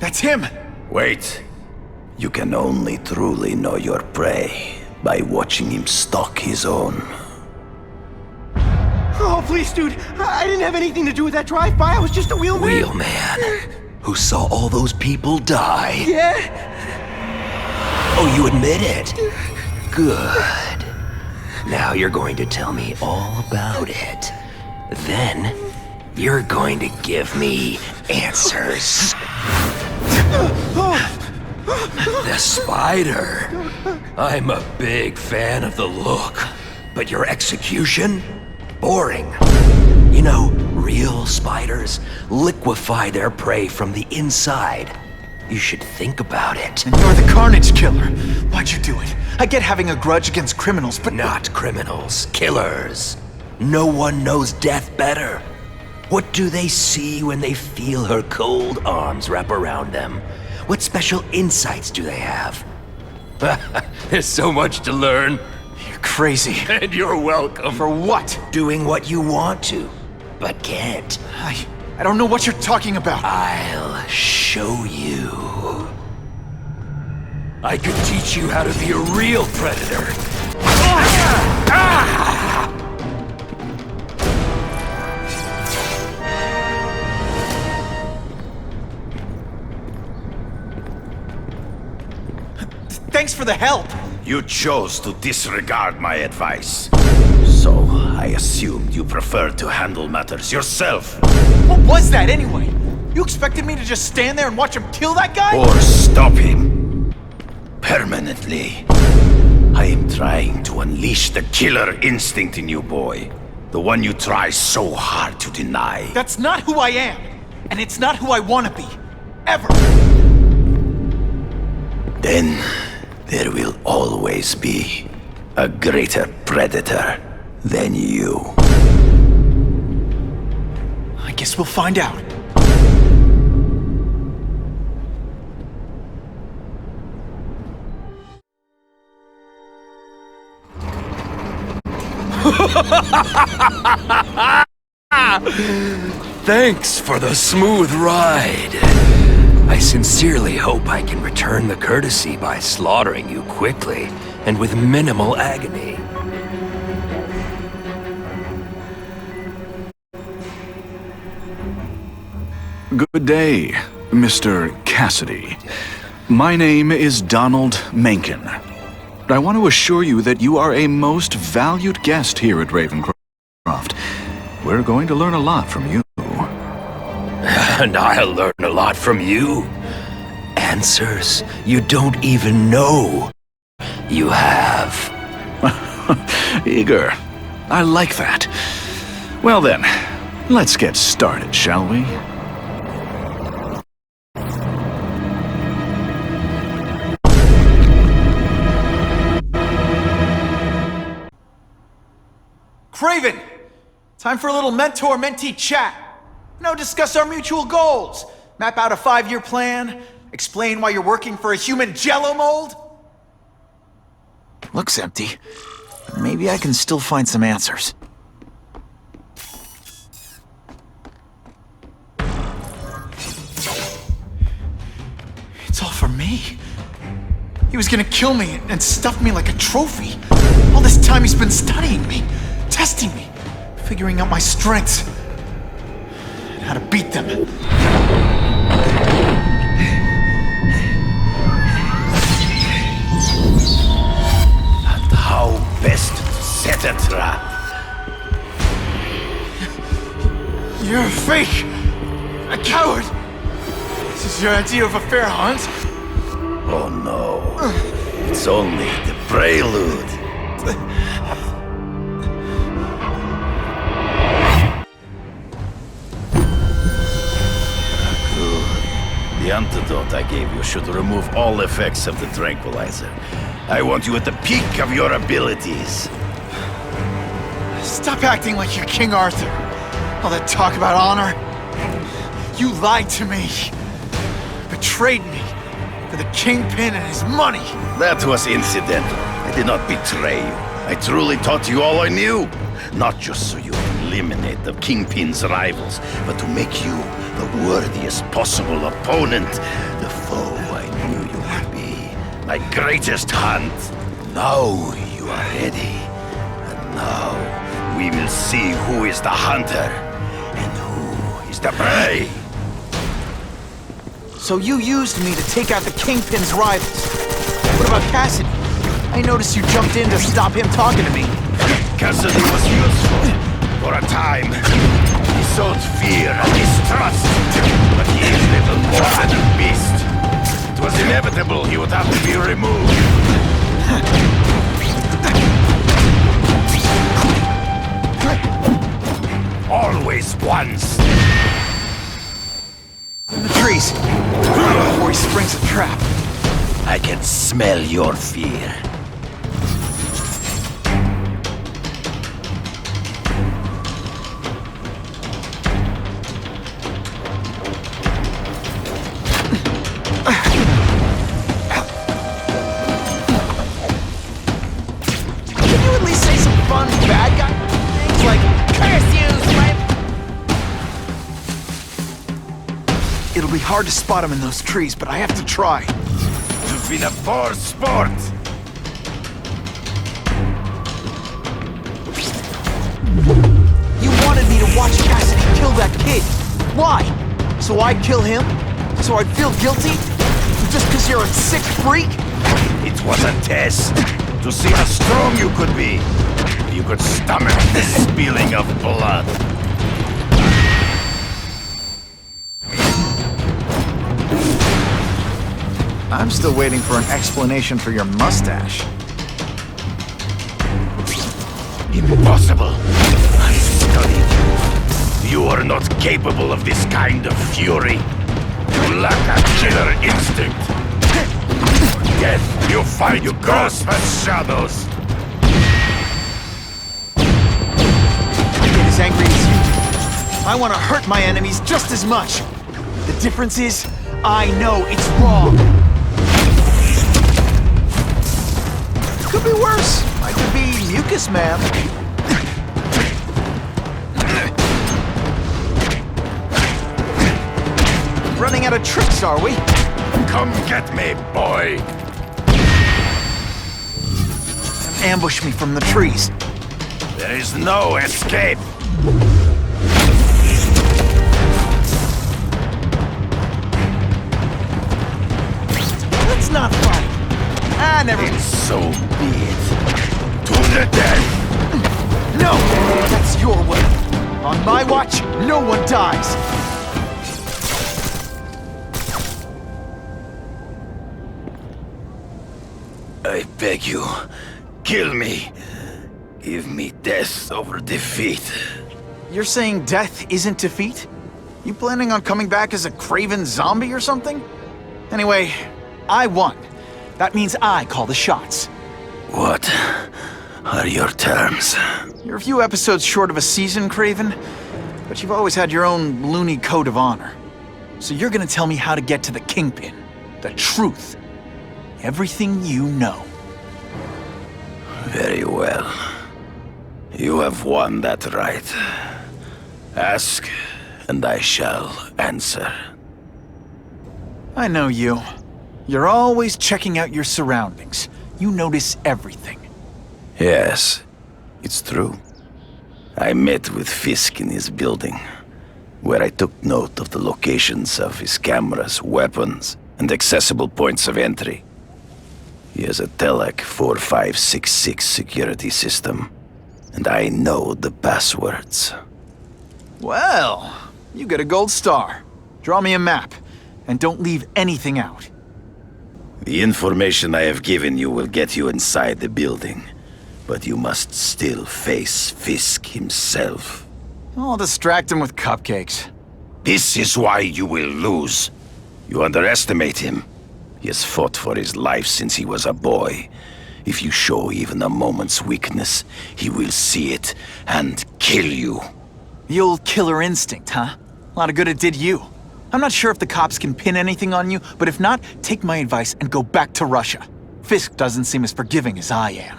That's him! Wait. You can only truly know your prey by watching him stalk his own. Oh, please, dude. I didn't have anything to do with that drive-by. I was just a wheelman. Wheelman? Who saw all those people die? Yeah? Oh, you admit it? Good. Now you're going to tell me all about it. Then, you're going to give me answers. The spider. I'm a big fan of the look, but your execution? Boring. You know, real spiders liquefy their prey from the inside. You should think about it. And you're the Carnage Killer. Why'd you do it? I get having a grudge against criminals, but... Not criminals, killers. No one knows death better. What do they see when they feel her cold arms wrap around them? What special insights do they have? There's so much to learn. You're crazy. And you're welcome. For what? Doing what you want to, but can't. I don't know what you're talking about. I'll show you. I could teach you how to be a real predator. Thanks for the help. You chose to disregard my advice. So, I assumed you preferred to handle matters yourself. What was that anyway? You expected me to just stand there and watch him kill that guy? Or stop him. Permanently. I am trying to unleash the killer instinct in you, boy. The one you try so hard to deny. That's not who I am. And it's not who I want to be. Ever. Then, there will always be a greater predator than you. I guess we'll find out. Thanks for the smooth ride. I sincerely hope I can return the courtesy by slaughtering you quickly and with minimal agony. Good day, Mr. Cassidy. My name is Donald Mencken. I want to assure you that you are a most valued guest here at Ravencroft. We're going to learn a lot from you. And I'll learn a lot from you. Answers you don't even know you have. Eager. I like that. Well then, let's get started, shall we? Kraven! Time for a little mentor-mentee chat. Discuss our mutual goals. Map out a 5-year plan. Explain why you're working for a human jello mold. Looks empty. Maybe I can still find some answers. It's all for me. He was gonna kill me and stuff me like a trophy. All this time he's been studying me, testing me, figuring out my strengths, and how to beat them. And how best to set a trap. You're a fake! A coward! This is your idea of a fair hunt? Oh no. It's only the prelude. The antidote I gave you should remove all effects of the tranquilizer. I want you at the peak of your abilities. Stop acting like you're King Arthur. All that talk about honor. You lied to me. Betrayed me for the Kingpin and his money. That was incidental. I did not betray you. I truly taught you all I knew. Not just so you eliminate the Kingpin's rivals, but to make you the worthiest possible opponent, the foe I knew you would be. My greatest hunt. Now you are ready. And now we will see who is the hunter and who is the prey. So you used me to take out the Kingpin's rivals. What about Cassidy? I noticed you jumped in to stop him talking to me. Cassidy was useful for a time. He sowed fear and distrust, but he is little more than a beast. It was inevitable he would have to be removed. Always once. In the trees. Before he springs a trap. I can smell your fear. Can you at least say some fun bad guy things like, curse you, Spidey? It'll be hard to spot him in those trees, but I have to try. You've been a poor sport. You wanted me to watch Cassidy kill that kid. Why? So I'd kill him? So I'd feel guilty? Just because you're a sick freak? It was a test to see how strong you could be. You could stomach the spilling of blood. I'm still waiting for an explanation for your mustache. Impossible. I studied you. You are not capable of this kind of fury. You lack a killer instinct. Yet you fight your grasp at shadows. I get as angry as you do. I want to hurt my enemies just as much. The difference is, I know it's wrong. Could be worse. I could be Mucus Man. Running out of tricks, are we? Come get me, boy. Ambush me from the trees. There is no escape. Let's not fight. Never. And so be it. To the death. No! That's your way. On my watch, no one dies. I beg you, kill me. Give me death over defeat. You're saying death isn't defeat? You planning on coming back as a kraven zombie or something? Anyway, I won. That means I call the shots. What are your terms? You're a few episodes short of a season, Kraven, but you've always had your own loony code of honor. So you're gonna tell me how to get to the Kingpin. The truth. Everything you know. Very well. You have won that right. Ask, and I shall answer. I know you. You're always checking out your surroundings. You notice everything. Yes, it's true. I met with Fisk in his building, where I took note of the locations of his cameras, weapons, and accessible points of entry. He has a Telec 4566 security system, and I know the passwords. Well, you get a gold star. Draw me a map, and don't leave anything out. The information I have given you will get you inside the building, but you must still face Fisk himself. I'll distract him with cupcakes. This is why you will lose. You underestimate him. He has fought for his life since he was a boy. If you show even a moment's weakness, he will see it and kill you. The old killer instinct, huh? A lot of good it did you. I'm not sure if the cops can pin anything on you, but if not, take my advice and go back to Russia. Fisk doesn't seem as forgiving as I am.